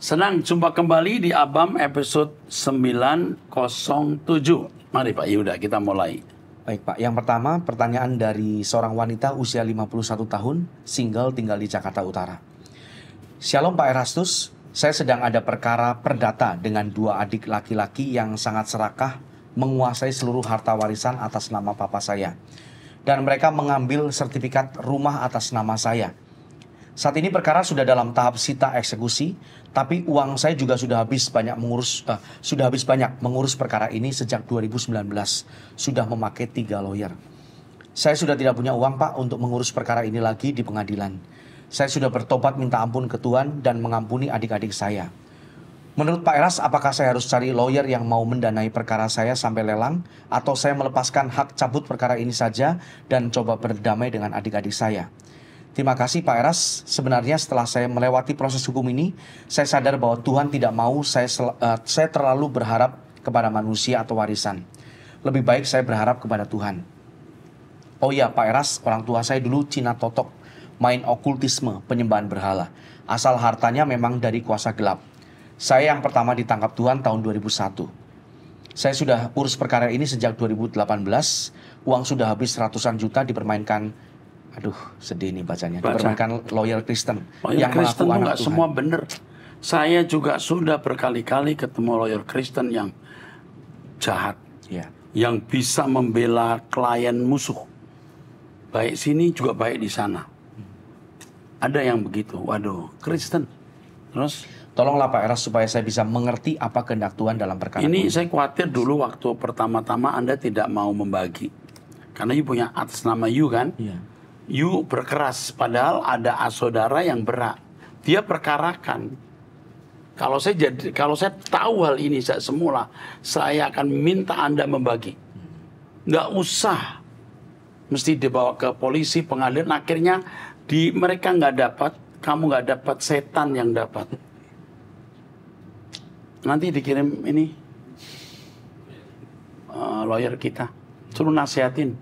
Senang jumpa kembali di Abam episode 907. Mari Pak Yuda, kita mulai. Baik Pak, yang pertama pertanyaan dari seorang wanita usia 51 tahun, single tinggal di Jakarta Utara. Shalom Pak Erastus, saya sedang ada perkara perdata dengan dua adik laki-laki yang sangat serakah menguasai seluruh harta warisan atas nama papa saya. Dan mereka mengambil sertifikat rumah atas nama saya. Saat ini perkara sudah dalam tahap sita eksekusi, tapi uang saya juga sudah habis banyak mengurus perkara ini sejak 2019. Sudah memakai 3 lawyer. Saya sudah tidak punya uang Pak untuk mengurus perkara ini lagi di pengadilan. Saya sudah bertobat minta ampun ke Tuhan dan mengampuni adik-adik saya. Menurut Pak Eras, apakah saya harus cari lawyer yang mau mendanai perkara saya sampai lelang, atau saya melepaskan hak cabut perkara ini saja dan coba berdamai dengan adik-adik saya? Terima kasih Pak Eras. Sebenarnya setelah saya melewati proses hukum ini, saya sadar bahwa Tuhan tidak mau saya terlalu berharap kepada manusia atau warisan. Lebih baik saya berharap kepada Tuhan. Oh iya Pak Eras, orang tua saya dulu Cina Totok, main okultisme, penyembahan berhala. Asal hartanya memang dari kuasa gelap. Saya yang pertama ditangkap Tuhan tahun 2001. Saya sudah urus perkara ini sejak 2018. Uang sudah habis ratusan juta dipermainkan. Aduh, sedih nih bacanya. Dipermainkan lawyer Kristen. Lawyer Kristen itu nggak semua benar. Saya juga sudah berkali-kali ketemu lawyer Kristen yang jahat. Ya. Yang bisa membela klien musuh. Baik sini juga baik di sana. Ada yang begitu. Waduh, Kristen. Terus? Tolonglah Pak Eras supaya saya bisa mengerti apa kehendak Tuhan dalam perkara ini. Saya khawatir dulu waktu pertama-tama Anda tidak mau membagi. Karena you punya atas nama you kan? Iya. You berkeras, padahal ada saudara yang berat. Dia perkarakan. Kalau saya tahu hal ini semula, saya akan minta Anda membagi. Nggak usah mesti dibawa ke polisi, pengadilan. Akhirnya mereka nggak dapat, kamu nggak dapat, setan yang dapat. Nanti dikirim ini lawyer kita, suruh nasihatin,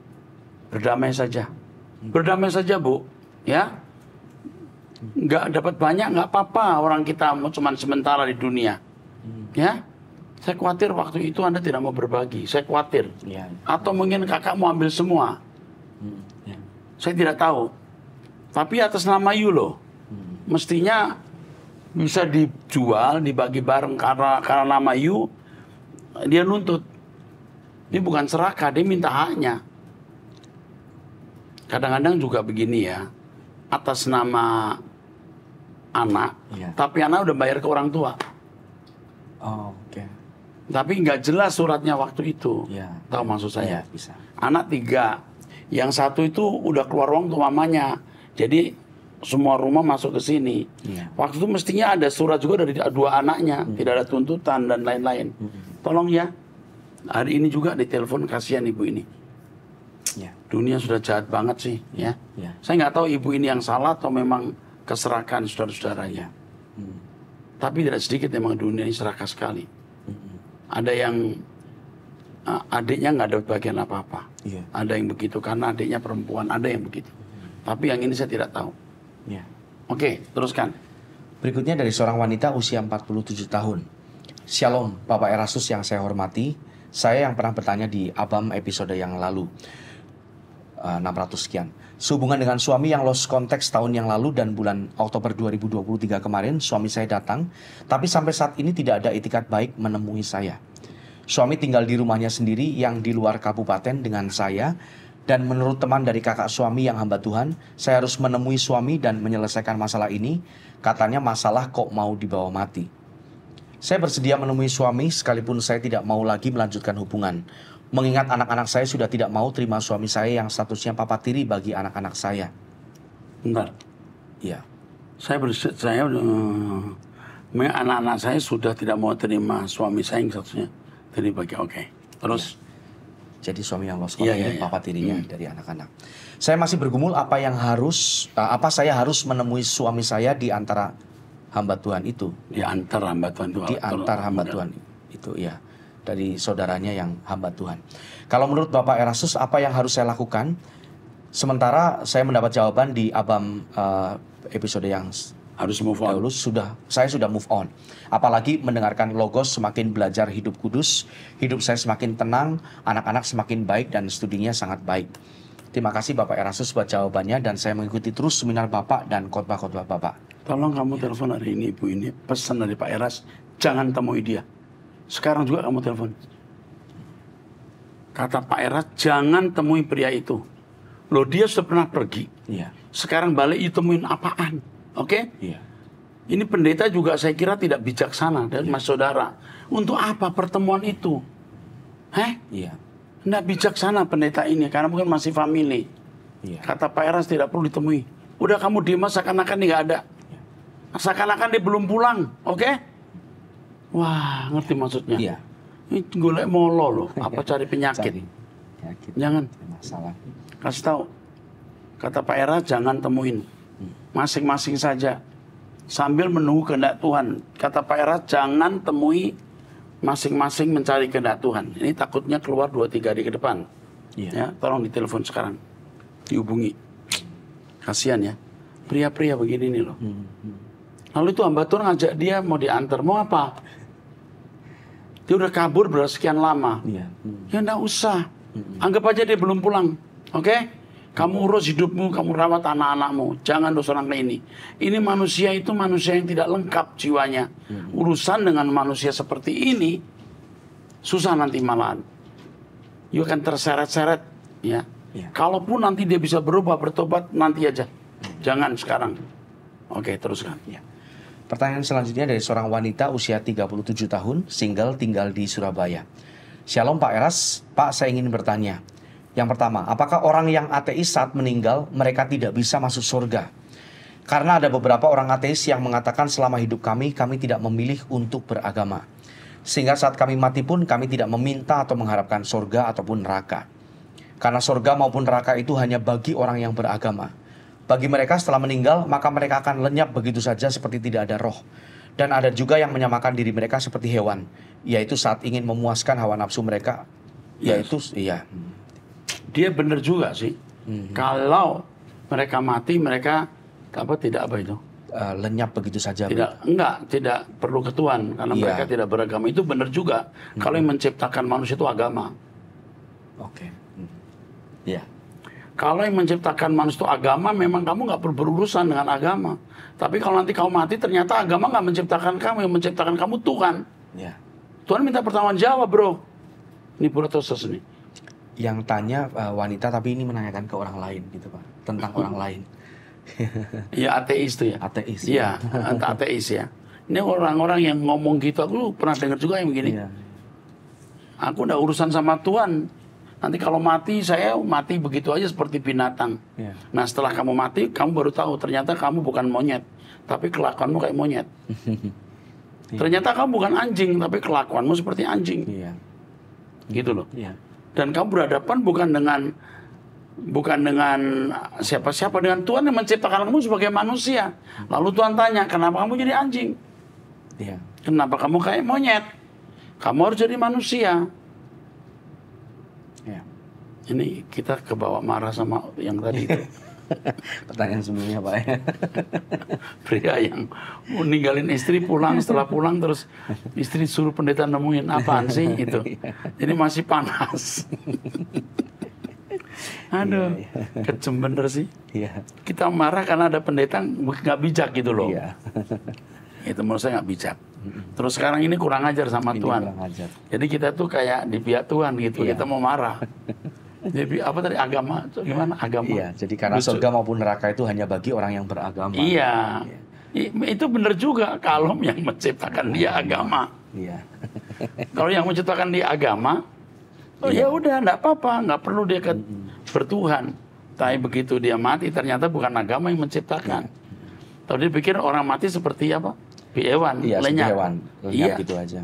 berdamai saja. Berdamai saja Bu, ya. Nggak dapat banyak, nggak apa-apa. Orang kita mau cuman sementara di dunia, ya. Saya khawatir waktu itu Anda tidak mau berbagi. Saya khawatir. Ya. Atau mungkin kakak mau ambil semua. Ya. Saya tidak tahu. Tapi atas nama you loh, mestinya bisa dijual, dibagi bareng karena nama you. Dia nuntut. Ini bukan serakah, dia minta haknya. Kadang-kadang juga begini ya, atas nama anak, tapi anak udah bayar ke orang tua. Oh, oke. Tapi nggak jelas suratnya waktu itu. Tahu maksud saya? Bisa. Anak 3, yang satu itu udah keluar uang tuh mamanya. Jadi semua rumah masuk ke sini. Waktu itu mestinya ada surat juga dari 2 anaknya, tidak ada tuntutan dan lain-lain. Tolong ya, hari ini juga ditelepon, kasihan ibu ini. Dunia sudah jahat banget sih, ya. Saya nggak tahu ibu ini yang salah atau memang keserakan saudara-saudaranya. Tapi tidak sedikit memang dunia ini serakah sekali. Ada yang adiknya nggak dapat bagian apa-apa. Ada yang begitu karena adiknya perempuan, ada yang begitu. Tapi yang ini saya tidak tahu. Oke, teruskan. Berikutnya dari seorang wanita usia 47 tahun. Shalom, Bapak Erastus yang saya hormati. Saya yang pernah bertanya di Abam episode yang lalu. 600 sekian. Sehubungan dengan suami yang lost contact tahun yang lalu dan bulan Oktober 2023 kemarin, suami saya datang, tapi sampai saat ini tidak ada itikat baik menemui saya. Suami tinggal di rumahnya sendiri yang di luar kabupaten dengan saya, dan menurut teman dari kakak suami yang hamba Tuhan, saya harus menemui suami dan menyelesaikan masalah ini. Katanya masalah kok mau dibawa mati. Saya bersedia menemui suami sekalipun saya tidak mau lagi melanjutkan hubungan. Mengingat anak-anak saya sudah tidak mau terima suami saya yang statusnya papa tiri bagi anak-anak saya. Bentar. Iya. Anak-anak saya sudah tidak mau terima suami saya yang statusnya tiri bagi. Oke. Terus. Jadi suami yang lost contact papa tirinya dari anak-anak. Saya masih bergumul apa saya harus menemui suami saya di antara hamba Tuhan itu. Di antara hamba Tuhan itu. Di antara hamba Tuhan itu, ya. Dari saudaranya yang hamba Tuhan. Kalau menurut Bapak Erastus, apa yang harus saya lakukan? Sementara saya mendapat jawaban di Abam episode yang Harus move on. Saya sudah move on. Apalagi mendengarkan Logos, semakin belajar hidup kudus, hidup saya semakin tenang, anak-anak semakin baik dan studinya sangat baik. Terima kasih Bapak Erastus buat jawabannya dan saya mengikuti terus seminar Bapak dan khotbah-khotbah Bapak. Tolong kamu telepon hari ini Ibu ini, pesan dari Pak Eras, jangan temui dia. Sekarang juga kamu telepon. Kata Pak Eras, jangan temui pria itu. Loh, dia sudah pernah pergi. Iya. Sekarang balik ditemuin apaan? Oke? Iya. Ini pendeta juga saya kira tidak bijaksana dan mas saudara. Untuk apa pertemuan itu? Iya. Tidak bijaksana pendeta ini karena mungkin masih family. Iya. Kata Pak Eras tidak perlu ditemui. Udah kamu diem seakan-akan dia nggak ada. Seakan-akan dia belum pulang. Oke? Wah, ngerti maksudnya? Iya. Ini golek molo loh. Apa cari penyakit? Penyakit. Jangan. Masalah. Kasih tahu. Kata Pak Eras jangan temuin. Masing-masing saja. Sambil menunggu kehendak Tuhan. Kata Pak Eras jangan temui masing-masing mencari kehendak Tuhan. Ini takutnya keluar 2-3 hari ke depan. Iya. Ya, tolong ditelepon sekarang. Dihubungi. Kasihan ya. Pria-pria begini nih loh. Lalu itu hamba Tuhan ngajak dia mau diantar. Mau apa? Dia udah kabur bersekian lama. Iya. Ya enggak usah. Anggap aja dia belum pulang. Oke? Kamu urus hidupmu, kamu rawat anak-anakmu. Jangan dosa orang ini. Ini manusia itu manusia yang tidak lengkap jiwanya. Urusan dengan manusia seperti ini, susah nanti malahan. You akan terseret-seret. Ya. Kalaupun nanti dia bisa berubah, bertobat, nanti aja. Jangan sekarang. Oke, teruskan. Ya. Pertanyaan selanjutnya dari seorang wanita usia 37 tahun, single, tinggal di Surabaya. Shalom Pak Eras, Pak saya ingin bertanya. Yang pertama, apakah orang yang ateis saat meninggal, mereka tidak bisa masuk surga? Karena ada beberapa orang ateis yang mengatakan selama hidup kami tidak memilih untuk beragama. Sehingga saat kami mati pun kami tidak meminta atau mengharapkan surga ataupun neraka. Karena surga maupun neraka itu hanya bagi orang yang beragama. Bagi mereka setelah meninggal, maka mereka akan lenyap begitu saja seperti tidak ada roh. Dan ada juga yang menyamakan diri mereka seperti hewan, yaitu saat ingin memuaskan hawa nafsu mereka, yaitu Dia benar juga sih. Kalau mereka mati, mereka lenyap begitu saja. Tidak perlu ke Tuhan karena mereka tidak beragama. Itu benar juga. Kalau yang menciptakan manusia itu agama. Oke. Iya. Kalau yang menciptakan manusia itu agama, memang kamu nggak perlu berurusan dengan agama. Tapi kalau nanti kamu mati, ternyata agama nggak menciptakan kamu, yang menciptakan kamu Tuhan. Ya. Tuhan minta pertanggung jawab, bro. Ini Brotosos nih. Yang tanya wanita, tapi ini menanyakan ke orang lain, gitu Pak, tentang orang lain. Iya, ateis tuh ya. Ateis. Iya, ateis ya. Ini orang-orang yang ngomong gitu, aku pernah dengar juga yang begini. Ya. Aku udah urusan sama Tuhan. Nanti kalau mati, saya mati begitu aja seperti binatang. Ya. Nah setelah kamu mati, kamu baru tahu ternyata kamu bukan monyet, tapi kelakuanmu kayak monyet. Ternyata kamu bukan anjing, tapi kelakuanmu seperti anjing. Iya. Gitu loh. Iya. Dan kamu berhadapan bukan dengan siapa-siapa, dengan Tuhan yang menciptakan kamu sebagai manusia. Lalu Tuhan tanya, kenapa kamu jadi anjing? Iya. Kenapa kamu kayak monyet? Kamu harus jadi manusia. Ya. Ini kita kebawa marah sama yang tadi itu. Pertanyaan sebelumnya Pak. Pria yang ninggalin istri pulang, setelah pulang terus istri suruh pendeta nemuin apaan sih itu. Jadi masih panas. Aduh, kejem bener sih. Iya. Kita marah karena ada pendeta nggak bijak gitu loh. Iya. Itu menurut saya nggak bijak. Terus sekarang ini kurang ajar sama Tuhan. Jadi kita tuh kayak di pihak Tuhan gitu. Iya. Kita mau marah. Jadi apa tadi agama? Gimana agama? Iya. Jadi karena surga maupun neraka itu hanya bagi orang yang beragama. Iya. Itu benar juga kalau yang menciptakan dia agama. Iya. Kalau yang menciptakan dia agama, ya udah nggak apa-apa, nggak perlu dia bertuhan. Tapi begitu dia mati ternyata bukan agama yang menciptakan. Tahu dia pikir orang mati seperti apa? Hewan, iya, lenyap. Hewan, lenyap gitu aja.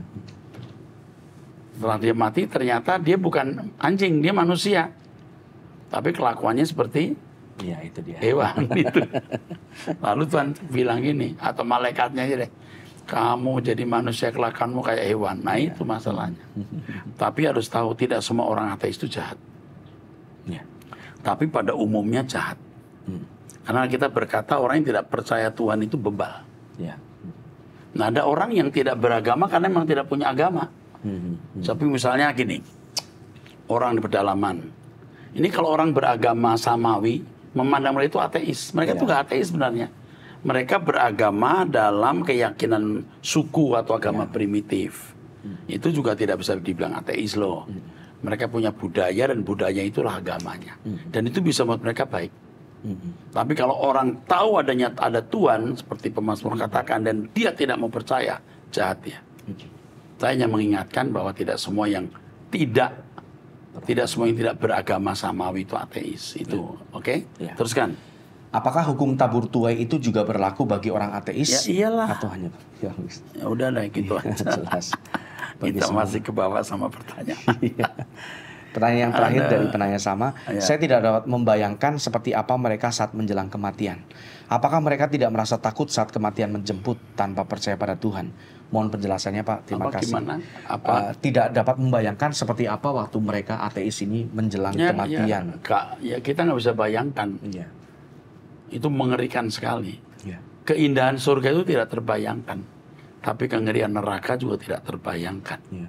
Setelah dia mati ternyata dia bukan anjing, dia manusia. Tapi kelakuannya seperti itu dia. Hewan itu. Lalu Tuhan bilang gini, atau malaikatnya aja deh, kamu jadi manusia kelakuanmu kayak hewan. Nah itu masalahnya. Tapi harus tahu tidak semua orang ateis itu jahat. Ya. Tapi pada umumnya jahat. Karena kita berkata orang yang tidak percaya Tuhan itu bebal. Ya. Nah, ada orang yang tidak beragama karena memang tidak punya agama. Tapi misalnya gini, orang di pedalaman. Ini kalau orang beragama samawi, memandang mereka itu ateis. Mereka itu nggak ateis sebenarnya. Mereka beragama dalam keyakinan suku atau agama primitif. Itu juga tidak bisa dibilang ateis loh. Mereka punya budaya dan budaya itulah agamanya. Dan itu bisa membuat mereka baik. Tapi kalau orang tahu ada Tuhan seperti pemazmur katakan dan dia tidak mau percaya, jahat ya. Saya hanya mengingatkan bahwa tidak semua yang tidak beragama samawi itu ateis. Itu oke? Teruskan. Apakah hukum tabur tuai itu juga berlaku bagi orang ateis? Ya iyalah. Atau hanya ya udah lah gitu aja. Jelas. Kita masih ke bawah sama pertanyaan. Pertanyaan yang terakhir dari penanya sama, saya tidak dapat membayangkan seperti apa mereka saat menjelang kematian. Apakah mereka tidak merasa takut saat kematian menjemput tanpa percaya pada Tuhan? Mohon penjelasannya Pak, terima kasih. Gimana? Tidak dapat membayangkan seperti apa waktu mereka ateis ini menjelang kematian. Ya kita nggak bisa bayangkan. Ya. Itu mengerikan sekali. Ya. Keindahan surga itu tidak terbayangkan. Tapi kengerian neraka juga tidak terbayangkan. Ya.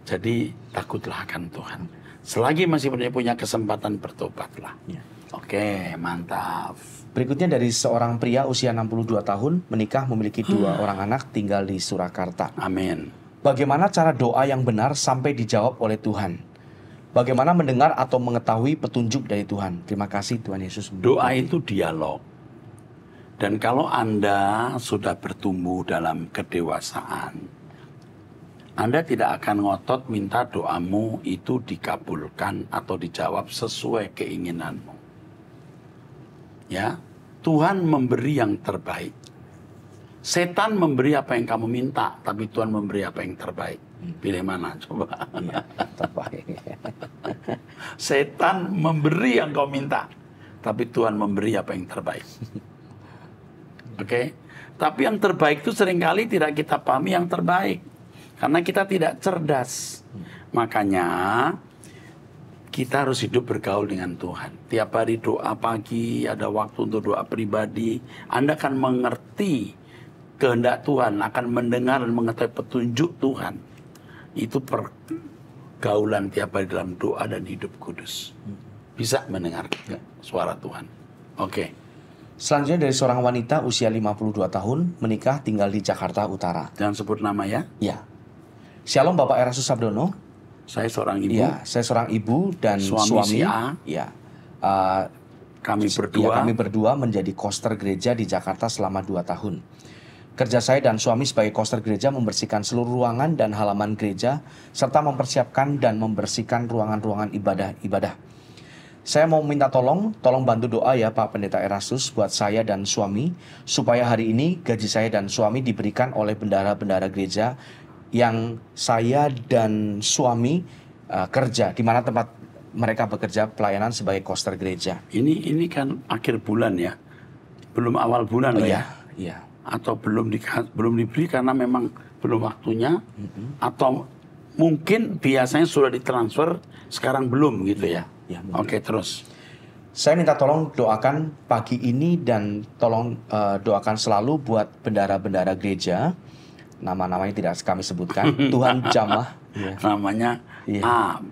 Jadi takutlah akan Tuhan. Selagi masih punya kesempatan bertobatlah. Ya. Oke, mantap. Berikutnya dari seorang pria usia 62 tahun, menikah memiliki 2 orang anak tinggal di Surakarta. Amin. Bagaimana cara doa yang benar sampai dijawab oleh Tuhan? Bagaimana mendengar atau mengetahui petunjuk dari Tuhan? Terima kasih Tuhan Yesus. Doa itu dialog. Dan kalau Anda sudah bertumbuh dalam kedewasaan, Anda tidak akan ngotot minta doamu itu dikabulkan atau dijawab sesuai keinginanmu. Ya, Tuhan memberi yang terbaik. Setan memberi apa yang kamu minta, tapi Tuhan memberi apa yang terbaik. Pilih mana coba? Ya, terbaik. Setan memberi yang kau minta, tapi Tuhan memberi apa yang terbaik. Oke? Tapi yang terbaik itu seringkali tidak kita pahami yang terbaik. Karena kita tidak cerdas. Makanya kita harus hidup bergaul dengan Tuhan. Tiap hari doa pagi, ada waktu untuk doa pribadi. Anda akan mengerti kehendak Tuhan, akan mendengar dan mengetahui petunjuk Tuhan. Itu pergaulan tiap hari dalam doa dan hidup kudus. Bisa mendengar suara Tuhan. Oke. Selanjutnya dari seorang wanita usia 52 tahun, menikah tinggal di Jakarta Utara. Jangan sebut nama ya. Ya. Shalom Bapak Erastus Sabdono. Saya seorang ibu. Ya, saya seorang ibu dan suami. Si A. Ya. Kami berdua. Ya, kami berdua menjadi koster gereja di Jakarta selama 2 tahun. Kerja saya dan suami sebagai koster gereja membersihkan seluruh ruangan dan halaman gereja, serta mempersiapkan dan membersihkan ruangan-ruangan ibadah. Saya mau minta tolong bantu doa ya Pak Pendeta Erastus buat saya dan suami, supaya hari ini gaji saya dan suami diberikan oleh bendahara-bendahara gereja yang saya dan suami kerja, di mana tempat mereka bekerja pelayanan sebagai koster gereja. Ini kan akhir bulan ya, belum awal bulan lah ya. Iya. Atau belum diberi karena memang belum waktunya, atau mungkin biasanya sudah ditransfer, sekarang belum gitu ya. Ya, Oke, terus. Saya minta tolong doakan pagi ini dan tolong doakan selalu buat bendahara-bendahara gereja. Nama-namanya tidak kami sebutkan. Tuhan jamah. Ya. Namanya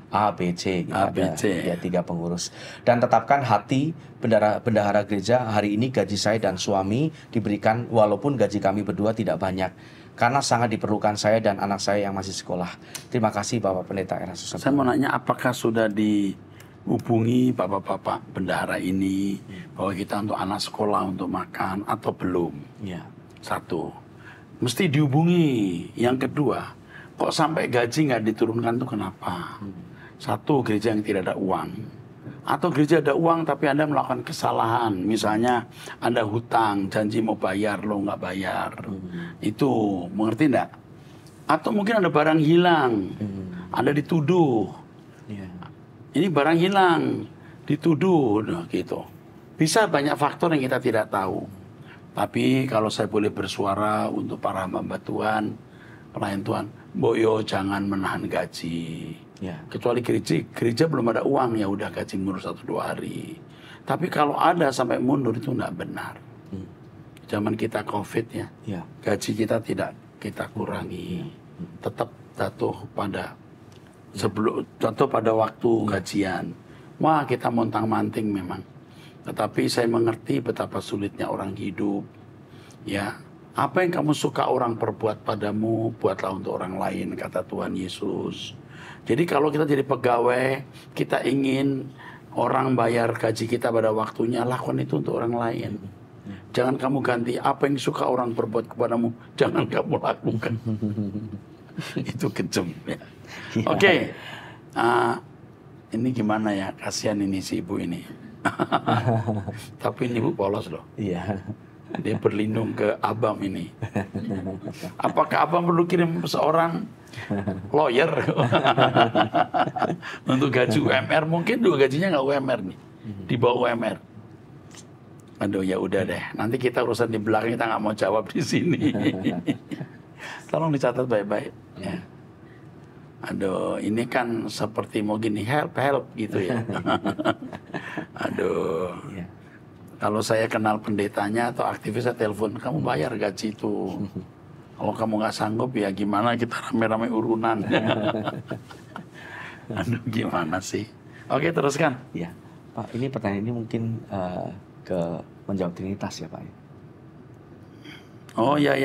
A, B, C. A, B, C. Ya, 3 pengurus. Dan tetapkan hati bendahara gereja hari ini gaji saya dan suami diberikan walaupun gaji kami berdua tidak banyak. Karena sangat diperlukan saya dan anak saya yang masih sekolah. Terima kasih Bapak Pendeta Erastus. Saya mau nanya apakah sudah dihubungi bapak-bapak bendahara ini bahwa kita untuk anak sekolah untuk makan atau belum? Ya. Satu, mesti dihubungi. Yang kedua, kok sampai gaji nggak diturunkan tuh kenapa? Satu, gereja yang tidak ada uang. Atau gereja ada uang tapi Anda melakukan kesalahan. Misalnya Anda hutang, janji mau bayar, lo nggak bayar. Itu, mengerti nggak? Atau mungkin ada barang hilang. Anda dituduh. Ini barang hilang, dituduh, gitu. Bisa banyak faktor yang kita tidak tahu. Tapi kalau saya boleh bersuara untuk para hamba Tuhan, pelayan Tuhan, boyo jangan menahan gaji. Ya. Kecuali gereja belum ada uang, ya udah gaji ngurus 1-2 hari. Tapi kalau ada sampai mundur itu nggak benar. Zaman kita COVID ya, gaji kita tidak kita kurangi, tetap jatuh pada waktu gajian. Wah, kita montang-manting memang. Tetapi saya mengerti betapa sulitnya orang hidup. Ya, apa yang kamu suka orang perbuat padamu, buatlah untuk orang lain, kata Tuhan Yesus. Jadi kalau kita jadi pegawai, kita ingin orang bayar gaji kita pada waktunya, lakukan itu untuk orang lain. Jangan kamu ganti apa yang suka orang perbuat kepadamu, jangan kamu lakukan. Itu kejam ya. Oke. Ini gimana ya, kasihan ini si ibu ini. Tapi ini ibu polos loh. Iya. Dia berlindung ke abang ini. Apakah abang perlu kirim seorang lawyer untuk gaji UMR? Mungkin juga gajinya nggak UMR nih, di bawah UMR. Aduh, ya udah deh. Nanti kita urusan di belakang, kita nggak mau jawab di sini. Tolong dicatat baik-baik. Ya. Aduh, ini kan seperti mau gini, help gitu ya. Aduh. Kalau saya kenal pendetanya atau aktivisnya, telepon, kamu bayar gaji itu. Kalau kamu nggak sanggup ya gimana, kita rame-rame urunan. Aduh, gimana sih? Oke, teruskan. Ya, Pak, ini pertanyaan ini mungkin ke menjawab Trinitas ya, Pak. Oh ya.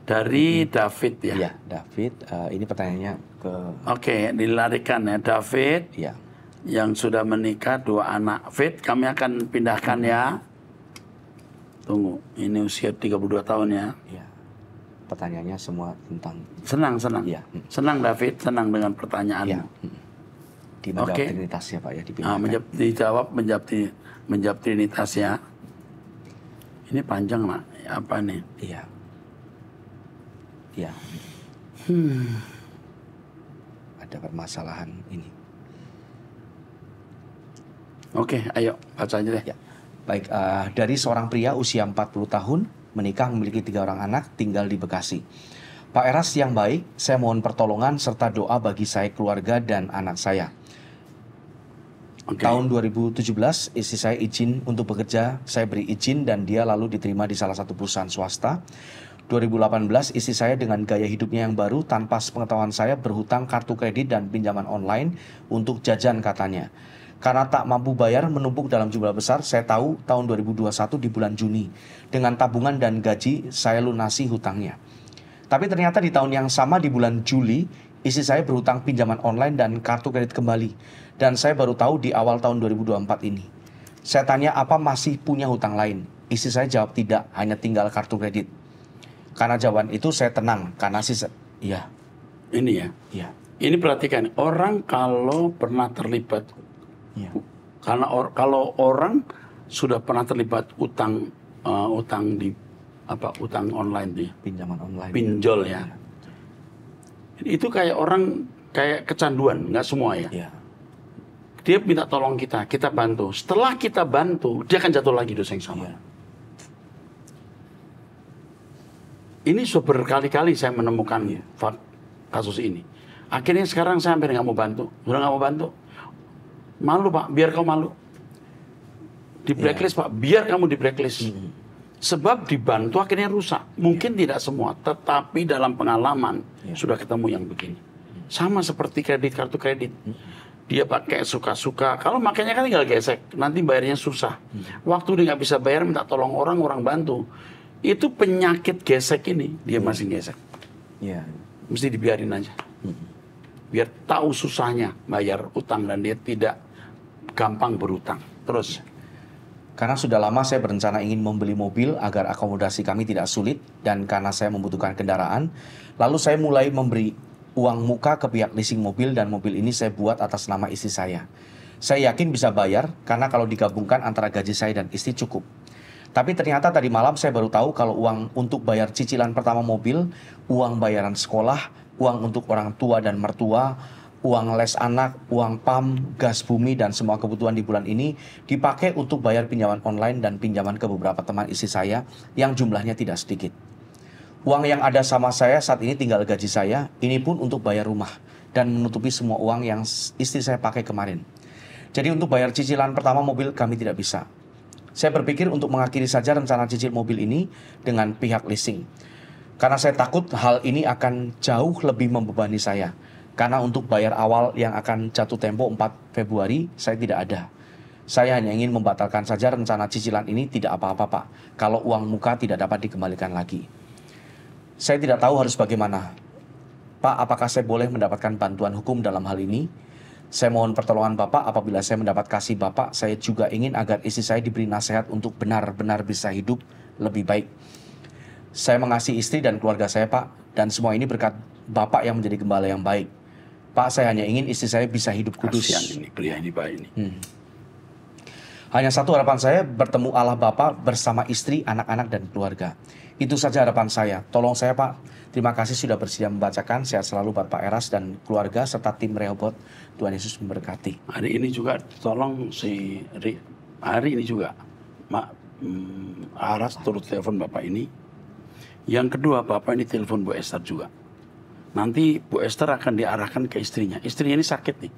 Dari David ya. Iya, David. Ini pertanyaannya ke. Oke, dilarikan ya, David. Iya. Yang sudah menikah 2 anak. Fit, kami akan pindahkan ya. Tunggu, ini usia 32 tahun ya. Iya. Pertanyaannya semua tentang. Senang. Iya. Senang David, senang dengan pertanyaanmu. Iya. Di menjawab Trinitas ya, Pak ya. Menjawab Trinitas ya. Ini panjang lah, apa nih? Iya. Iya. Ada permasalahan ini. Oke, ayo baca aja deh. Ya. Baik, dari seorang pria usia 40 tahun, menikah, memiliki 3 orang anak, tinggal di Bekasi. Pak Eras yang baik, saya mohon pertolongan serta doa bagi saya, keluarga, dan anak saya. Tahun 2017, istri saya izin untuk bekerja, saya beri izin dan dia lalu diterima di salah satu perusahaan swasta. 2018, istri saya dengan gaya hidupnya yang baru, tanpa sepengetahuan saya, berhutang kartu kredit dan pinjaman online untuk jajan katanya. Karena tak mampu bayar menumpuk dalam jumlah besar, saya tahu tahun 2021 di bulan Juni. Dengan tabungan dan gaji, saya lunasi hutangnya. Tapi ternyata di tahun yang sama di bulan Juli, istri saya berhutang pinjaman online dan kartu kredit kembali. Dan saya baru tahu di awal tahun 2024 ini. Saya tanya apa masih punya hutang lain. Istri saya jawab tidak, hanya tinggal kartu kredit. Karena jawaban itu saya tenang, karena iya. Ini ya. Iya. Ini perhatikan, orang kalau pernah terlibat. Ya. Karena kalau orang sudah pernah terlibat utang online tuh ya. Pinjaman online. Pinjol ya. Itu kayak orang kayak kecanduan, nggak semua ya. Ya. Dia minta tolong kita bantu. Setelah kita bantu, dia akan jatuh lagi dosa yang sama. Ya. Ini sudah berkali-kali saya menemukan kasus ini. Akhirnya sekarang saya hampir nggak mau bantu. Sudah nggak mau bantu. Malu Pak, biar kamu malu. Di blacklist Pak, biar kamu di blacklist. Sebab dibantu akhirnya rusak. Mungkin tidak semua, tetapi dalam pengalaman sudah ketemu yang begini. Sama seperti kartu kredit. Dia pakai suka-suka. Kalau makanya kan tinggal gesek, nanti bayarnya susah. Waktu dia nggak bisa bayar, minta tolong orang bantu. Itu penyakit gesek ini, dia masih gesek. Mesti dibiarin aja. Biar tahu susahnya bayar utang dan dia tidak gampang berutang. Terus. Karena sudah lama saya berencana ingin membeli mobil agar akomodasi kami tidak sulit dan karena saya membutuhkan kendaraan, lalu saya mulai memberi uang muka ke pihak leasing mobil dan mobil ini saya buat atas nama istri saya. Saya yakin bisa bayar karena kalau digabungkan antara gaji saya dan istri cukup. Tapi ternyata tadi malam saya baru tahu kalau uang untuk bayar cicilan pertama mobil, uang bayaran sekolah, uang untuk orang tua dan mertua, uang les anak, uang PAM, gas bumi, dan semua kebutuhan di bulan ini dipakai untuk bayar pinjaman online dan pinjaman ke beberapa teman istri saya yang jumlahnya tidak sedikit. Uang yang ada sama saya saat ini tinggal gaji saya, ini pun untuk bayar rumah dan menutupi semua uang yang istri saya pakai kemarin. Jadi untuk bayar cicilan pertama mobil kami tidak bisa. Saya berpikir untuk mengakhiri saja rencana cicil mobil ini dengan pihak leasing. Karena saya takut hal ini akan jauh lebih membebani saya. Karena untuk bayar awal yang akan jatuh tempo 4 Februari saya tidak ada. Saya hanya ingin membatalkan saja rencana cicilan ini, tidak apa-apa Pak. Kalau uang muka tidak dapat dikembalikan lagi. Saya tidak tahu harus bagaimana. Pak, apakah saya boleh mendapatkan bantuan hukum dalam hal ini? Saya mohon pertolongan Bapak. Apabila saya mendapat kasih Bapak, saya juga ingin agar istri saya diberi nasihat untuk benar-benar bisa hidup lebih baik. Saya mengasihi istri dan keluarga saya Pak, dan semua ini berkat Bapak yang menjadi gembala yang baik. Pak, saya hanya ingin istri saya bisa hidup kudus. Kasihan ini, pria ini Pak ini. Hanya satu harapan saya, bertemu Allah Bapa bersama istri, anak-anak, dan keluarga. Itu saja harapan saya. Tolong saya Pak. Terima kasih sudah bersedia membacakan. Sehat selalu buat Pak Eras dan keluarga serta tim Rehoboth. Tuhan Yesus memberkati. Hari ini juga tolong hari ini juga Aras turut telepon Bapak ini. Yang kedua, Bapak ini telepon Bu Esther juga. Nanti Bu Esther akan diarahkan ke istrinya. Istrinya ini sakit nih.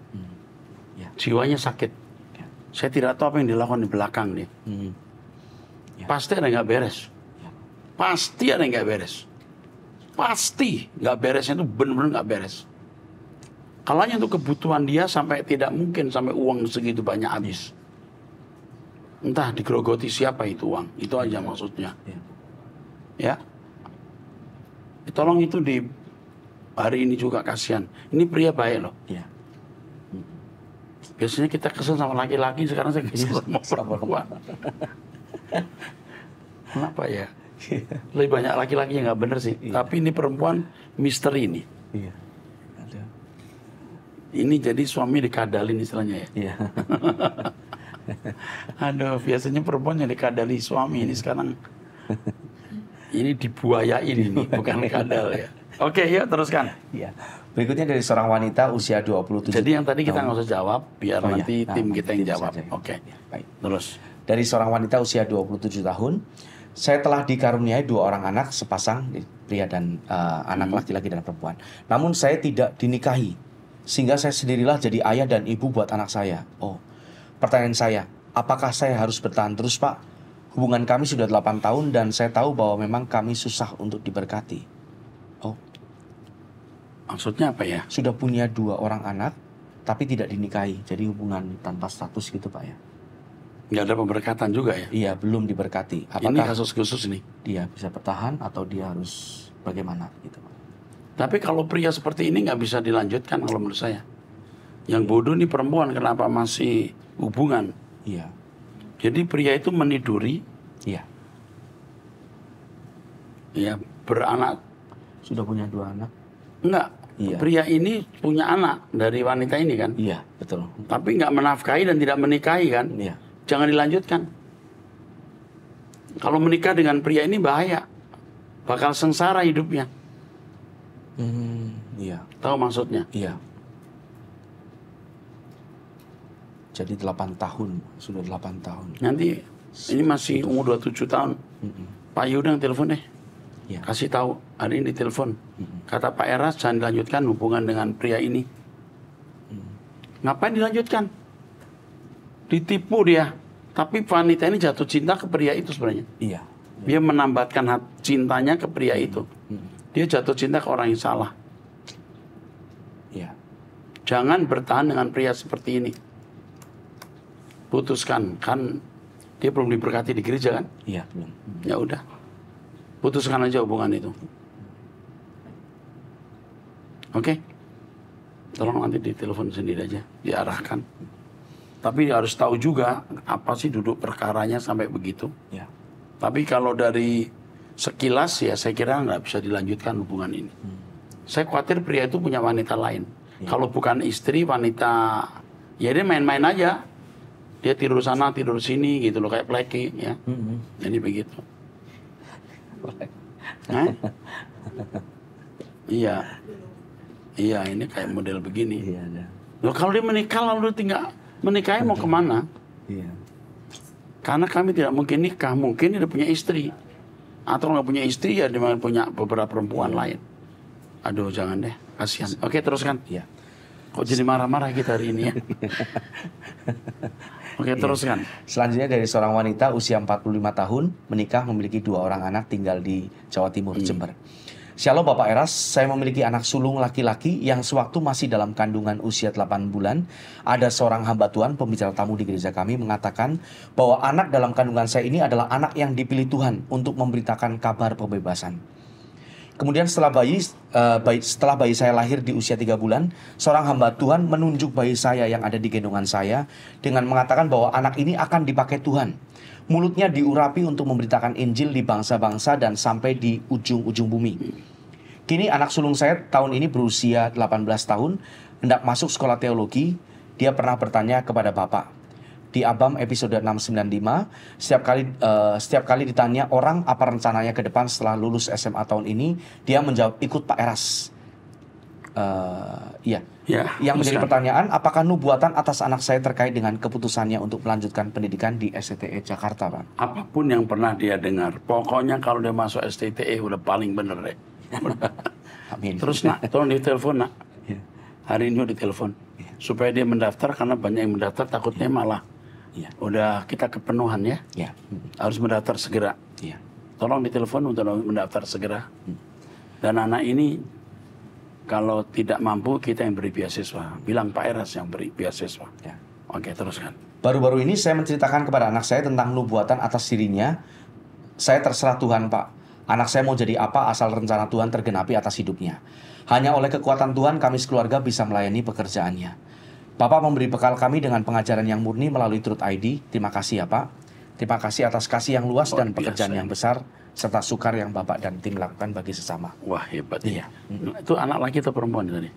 Ya. Jiwanya sakit. Saya tidak tahu apa yang dilakukan di belakang nih. Ya. Pasti ada yang nggak beres. Pasti ada yang nggak beres. Pasti nggak beresnya itu benar-benar nggak beres. Kalau hanya untuk kebutuhan dia sampai tidak mungkin sampai uang segitu banyak habis. Entah digerogoti siapa itu uang. Itu aja maksudnya. Ya. Tolong itu di hari ini juga kasihan. Ini pria baik loh. Ya. Biasanya kita kesel sama laki-laki, sekarang saya kesel sama perempuan. Kenapa ya? Lebih banyak laki-laki yang nggak bener sih. Tapi ini perempuan misteri ini. Iya. Ini jadi suami dikadalin istilahnya ya. Iya. Aduh, biasanya perempuan yang dikadali suami ini sekarang ini dibuayain ini, bukan kadal ya. Oke, yuk teruskan. Iya. Berikutnya dari seorang wanita usia 27 tahun. Jadi yang tadi kita nggak usah jawab, biar nanti tim kita yang jawab. Oke. Baik. Terus. Dari seorang wanita usia 27 tahun, saya telah dikaruniai 2 orang anak sepasang, pria dan anak laki-laki dan perempuan. Namun saya tidak dinikahi, sehingga saya sendirilah jadi ayah dan ibu buat anak saya. Oh, pertanyaan saya, apakah saya harus bertahan terus Pak? Hubungan kami sudah 8 tahun dan saya tahu bahwa memang kami susah untuk diberkati. Oh, maksudnya apa ya? sudah punya 2 orang anak, tapi tidak dinikahi, jadi hubungan tanpa status gitu Pak ya? Nggak ada pemberkatan juga ya? Iya, belum diberkati. Ini Apakah kasus khusus nih. dia bisa bertahan atau dia harus bagaimana gitu Pak? Tapi kalau pria seperti ini nggak bisa dilanjutkan kalau menurut saya. Yang bodoh nih perempuan, kenapa masih hubungan? Iya. Jadi pria itu meniduri, Iya. ya beranak. Sudah punya 2 anak? Enggak, Iya. pria ini punya anak dari wanita ini kan. Iya, betul. Tapi nggak menafkahi dan tidak menikahi kan. Iya. Jangan dilanjutkan. Kalau menikah dengan pria ini bahaya. Bakal sengsara hidupnya. Iya. Tahu maksudnya? Iya. Jadi 8 tahun, sudah 8 tahun. Nanti ini masih umur 27 tahun. Pak Yuda yang telepon deh. Iya. Kasih tahu, hari ini telepon. Kata Pak Eras, jangan dilanjutkan hubungan dengan pria ini. Ngapain dilanjutkan? Ditipu dia. Tapi wanita ini jatuh cinta ke pria itu sebenarnya. Iya. Dia menambatkan cintanya ke pria itu. Dia jatuh cinta ke orang yang salah. Iya. Jangan bertahan dengan pria seperti ini. Putuskan, kan dia belum diberkati di gereja kan? Iya, belum. Ya udah, putuskan aja hubungan itu. Oke? Tolong nanti ditelepon sendiri aja, diarahkan. Tapi harus tahu juga apa sih duduk perkaranya sampai begitu. Iya. Tapi kalau dari sekilas ya saya kira nggak bisa dilanjutkan hubungan ini. Saya khawatir pria itu punya wanita lain. Kalau bukan istri, wanita, ya dia main-main aja. Dia tidur sana, tidur sini gitu loh, kayak pleki ya. Jadi begitu. Iya. Iya, ini kayak model begini. Iya, ada. Loh, kalau dia menikah lalu tinggal menikahi mau kemana? Iya. Karena kami tidak mungkin nikah, mungkin dia punya istri. Atau nggak punya istri ya dia punya beberapa perempuan lain. Aduh, jangan deh, kasihan. Oke, teruskan. Iya. Kok jadi marah-marah kita hari ini ya? Oke, teruskan. Selanjutnya dari seorang wanita usia 45 tahun, menikah, memiliki 2 orang anak, tinggal di Jawa Timur, Jember. Shalom Bapak Eras, saya memiliki anak sulung laki-laki yang sewaktu masih dalam kandungan usia 8 bulan, ada seorang hamba Tuhan, pembicara tamu di gereja kami, mengatakan bahwa anak dalam kandungan saya ini adalah anak yang dipilih Tuhan untuk memberitakan kabar pembebasan. Kemudian setelah bayi saya lahir di usia 3 bulan, seorang hamba Tuhan menunjuk bayi saya yang ada di gendongan saya dengan mengatakan bahwa anak ini akan dipakai Tuhan. Mulutnya diurapi untuk memberitakan Injil di bangsa-bangsa dan sampai di ujung-ujung bumi. Kini anak sulung saya tahun ini berusia 18 tahun, hendak masuk sekolah teologi. Dia pernah bertanya kepada Bapak. Di Abam episode 695, setiap kali ditanya orang apa rencananya ke depan setelah lulus SMA tahun ini, dia menjawab ikut Pak Eras. Yang menjadi pertanyaan, apakah nubuatan atas anak saya terkait dengan keputusannya untuk melanjutkan pendidikan di STTE Jakarta, Pak? Apapun yang pernah dia dengar, pokoknya kalau dia masuk STTE udah paling bener deh. Amin. Terus nak, tolong ditelepon nak. Hari ini ditelepon. Supaya dia mendaftar, karena banyak yang mendaftar takutnya malah. Udah kita kepenuhan ya. Harus mendaftar segera. Tolong ditelepon untuk mendaftar segera. Dan anak ini kalau tidak mampu kita yang beri beasiswa. Bilang Pak Eras yang beri beasiswa. Oke, teruskan. Baru-baru ini saya menceritakan kepada anak saya tentang nubuatan atas dirinya. Saya terserah Tuhan, Pak. Anak saya mau jadi apa asal rencana Tuhan tergenapi atas hidupnya. Hanya oleh kekuatan Tuhan kami sekeluarga bisa melayani pekerjaannya. Bapak memberi bekal kami dengan pengajaran yang murni melalui Truth ID. Terima kasih ya Pak. Terima kasih atas kasih yang luas dan pekerjaan yang besar serta sukar yang Bapak dan tim lakukan bagi sesama. Wah, hebat. Iya. Itu anak laki atau perempuan tadi?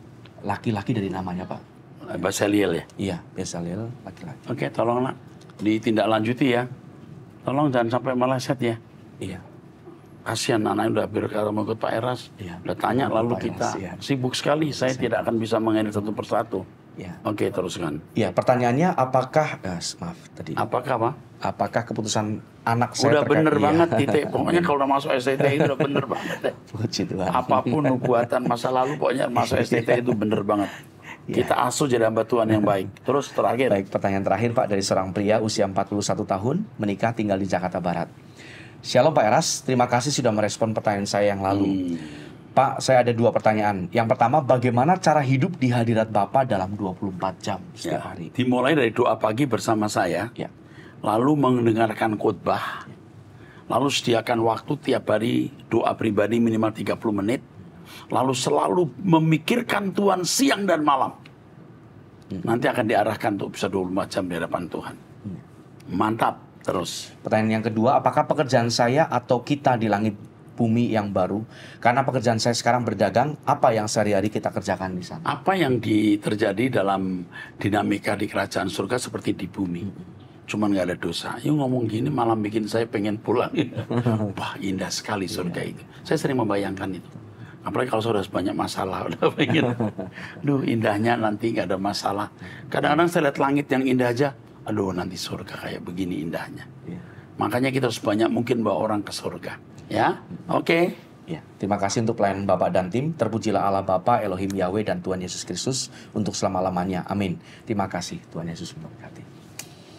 Laki-laki dari namanya, Pak. Basaliel ya? Iya, Basaliel laki-laki. Oke, tolong nak ditindaklanjuti ya. Tolong jangan sampai meleset ya. Iya. Kasihan anaknya udah berkata mau ikut Pak Eras. Udah tanya lalu Pak kita Eras, sibuk sekali. Saya tidak akan bisa mengenai satu persatu. Oke, teruskan. Iya, pertanyaannya apakah maaf tadi. Apakah, Pak? Apakah keputusan anak saya udah bener banget titik. Pokoknya kalau udah masuk STT itu udah bener banget. Puji Tuhan. Apapun nubuatan masa lalu pokoknya masuk STT itu bener banget. Kita asuh jadi hamba Tuhan yang baik. Terus terakhir. Baik, pertanyaan terakhir Pak dari seorang pria usia 41 tahun, menikah tinggal di Jakarta Barat. Shalom Pak Eras, terima kasih sudah merespon pertanyaan saya yang lalu. Pak, saya ada 2 pertanyaan. Yang pertama, bagaimana cara hidup di hadirat Bapak dalam 24 jam setiap hari? Dimulai dari doa pagi bersama saya, lalu mendengarkan khotbah, lalu sediakan waktu tiap hari doa pribadi minimal 30 menit, lalu selalu memikirkan Tuhan siang dan malam. Nanti akan diarahkan untuk bisa 24 jam di hadapan Tuhan. Mantap, terus. Pertanyaan yang kedua, apakah pekerjaan saya atau kita di langit bumi yang baru? Karena pekerjaan saya sekarang berdagang, apa yang sehari-hari kita kerjakan di sana? Apa yang terjadi dalam dinamika di kerajaan surga seperti di bumi. Cuman nggak ada dosa. Yuk ngomong gini malah bikin saya pengen pulang. Wah, indah sekali surga itu. Saya sering membayangkan itu. Apalagi kalau sudah banyak masalah, udah pengen. Duh, indahnya nanti nggak ada masalah. Kadang-kadang saya lihat langit yang indah aja. Aduh, nanti surga kayak begini indahnya. Makanya kita harus banyak mungkin bawa orang ke surga. Ya, oke. Ya, terima kasih untuk pelayanan Bapak dan tim. Terpujilah Allah Bapa, Elohim Yahweh dan Tuhan Yesus Kristus untuk selama-lamanya. Amin. Terima kasih. Tuhan Yesus memberkati.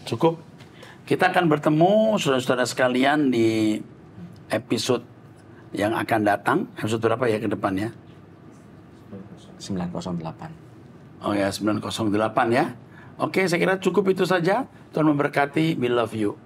Cukup. Kita akan bertemu saudara-saudara sekalian di episode yang akan datang. Episode berapa ya ke depannya? 908. Oh ya, 908 ya. Oke, saya kira cukup itu saja. Tuhan memberkati. We love you.